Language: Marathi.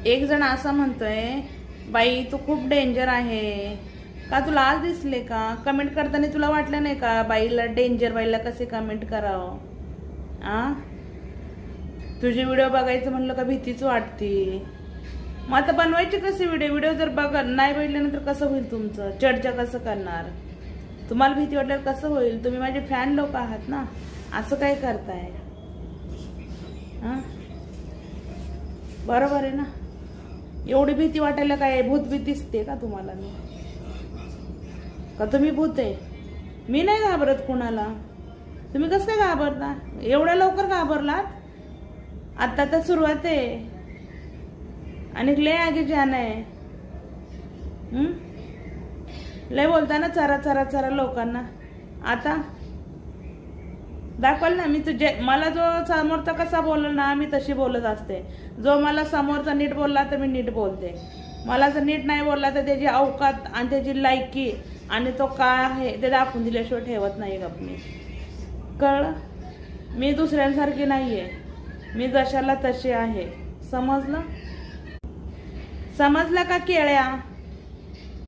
एक जण असं म्हणतोय, बाई तू खूप डेंजर आहे का, तुला आज दिसले का? कमेंट करताना तुला वाटलं नाही का बाईला डेंजर, बाईला कसे कमेंट करावं? तुझे व्हिडिओ बघायचं म्हणलं का भीतीच वाटते. मग आता बनवायचे कसे व्हिडिओ जर बघा नाही बघितल्यानंतर कसं होईल तुमचं? चर्चा कसं करणार? तुम्हाला भीती वाटल्यावर कसं होईल? तुम्ही माझे फॅन लोक आहात ना, असं काय करताय? बरोबर आहे ना? एवढी भीती वाटायला काय भूत भीती दिसते का तुम्हाला? मी का तुम्ही भूत आहे? मी नाही घाबरत कुणाला. तुम्ही कसं काय घाबरता? एवढ्या लवकर घाबरलात? आता तर सुरुवात आहे आणि लय आगे जाणं आहे. लय बोलता ना चरा चरा चरा लोकांना. आता दाखवल ना मी तुझे, मला जो समोरचा कसा बोलला ना मी तशी बोलत असते. जो मला समोरचा नीट बोलला तर मी नीट बोलते. मला जर नीट नाही बोलला तर त्याची अवकात आणि त्याची लायकी आणि तो काय आहे ते दाखवून दिल्याशिवाय ठेवत नाही गपणी. कळलं? मी दुसऱ्यांसारखी नाहीये. मी जशाला तशी आहे. समजलं? समजलं का केळ्या?